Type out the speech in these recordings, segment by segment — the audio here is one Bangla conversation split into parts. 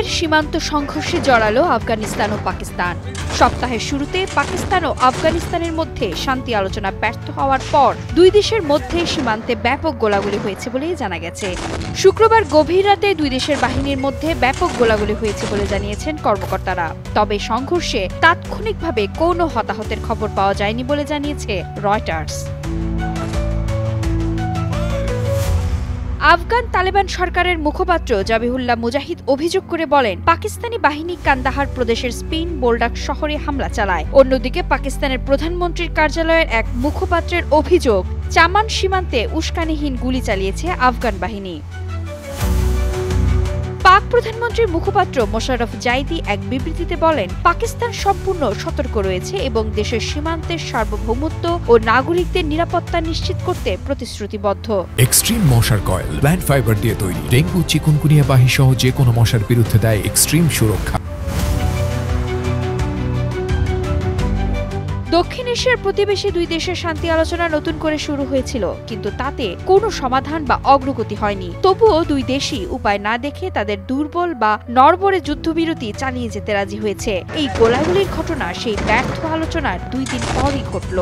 ফের সীমান্ত সংঘর্ষে জড়ালো আফগানিস্তান ও পাকিস্তান। সপ্তাহের শুরুতে পাকিস্তান ও আফগানিস্তানের মধ্যে শান্তি আলোচনা ব্যর্থ হওয়ার পর দুই দেশের মধ্যে সীমান্তে ব্যাপক গোলাগুলি হয়েছে বলে জানা গেছে। শুক্রবার গভীর রাতে দুই দেশের বাহিনীর মধ্যে ব্যাপক গোলাগুলি হয়েছে বলে জানিয়েছেন কর্মকর্তারা। তবে সংঘর্ষে তাৎক্ষণিকভাবে কোনো হতাহতের খবর পাওয়া যায়নি বলে জানিয়েছে রয়টার্স। আফগান তালেবান সরকারের মুখপাত্র জাবিহুল্লাহ মুজাহিদ অভিযোগ করে বলেন, পাকিস্তানি বাহিনী কান্দাহার প্রদেশের স্পিন বোলডাক শহরে হামলা চালায়। অন্যদিকে পাকিস্তানের প্রধানমন্ত্রীর কার্যালয়ের এক মুখপাত্রের অভিযোগ, চামান সীমান্তে উস্কানিহীন গুলি চালিয়েছে আফগান বাহিনী। পাক প্রধানমন্ত্রীর মুখপাত্র মোশাররফ জাইদি এক বিবৃতিতে বলেন, পাকিস্তান সম্পূর্ণ সতর্ক রয়েছে এবং দেশের সীমান্তের সার্বভৌমত্ব ও নাগরিকদের নিরাপত্তা নিশ্চিত করতে প্রতিশ্রুতিবদ্ধ। এক্সট্রিম মশার কয়েল প্ল্যান্ট ফাইবার দিয়ে তৈরি, ডেঙ্গু, চিকুনগুনিয়া বাহি সহ যে কোনো মশার বিরুদ্ধে দেয় এক্সট্রিম সুরক্ষা। দক্ষিণ এশিয়ার প্রতিবেশী দুই দেশের শান্তি আলোচনা নতুন করে শুরু হয়েছিল, কিন্তু তাতে কোনো সমাধান বা অগ্রগতি হয়নি। তবুও দুই দেশই উপায় না দেখে তাদের দুর্বল বা নড়বড়ে যুদ্ধবিরতি চালিয়ে যেতে রাজি হয়েছে। এই গোলাগুলির ঘটনা সেই ব্যর্থ আলোচনার 2 দিন পরই ঘটল।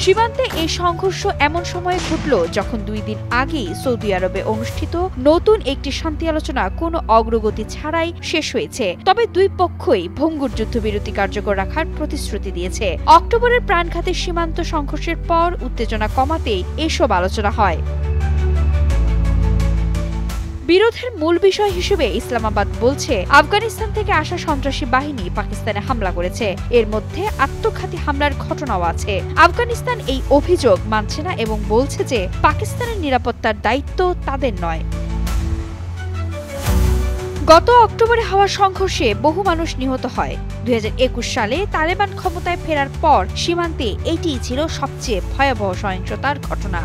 সীমান্তে এই সংঘর্ষ এমন সময়ে ঘটল যখন 2 দিন আগেই সৌদি আরবে অনুষ্ঠিত নতুন একটি শান্তি আলোচনা কোনো অগ্রগতি ছাড়াই শেষ হয়েছে। তবে দুই পক্ষই ভঙ্গুর যুদ্ধবিরতি কার্যকর রাখার প্রতিশ্রুতি দিয়েছে। অক্টোবরের প্রাণঘাতী সীমান্ত সংঘর্ষের পর উত্তেজনা কমাতেই এসব আলোচনা হয়। বিরোধের মূল বিষয় হিসেবে ইসলামাবাদ বলছে, আফগানিস্তান থেকে আসা সন্ত্রাসী বাহিনী পাকিস্তানে হামলা করেছে। এর মধ্যে আত্মঘাতী হামলার ঘটনাও আছে। আফগানিস্তান এই অভিযোগ মানছে না এবং বলছে যে পাকিস্তানের নিরাপত্তার দায়িত্ব তাদের নয়। গত অক্টোবরে হওয়া সংঘর্ষে বহু মানুষ নিহত হয়। 2021 সালে তালেবান ক্ষমতায় ফেরার পর সীমান্তে এটিই ছিল সবচেয়ে ভয়াবহ সহিংসতার ঘটনা।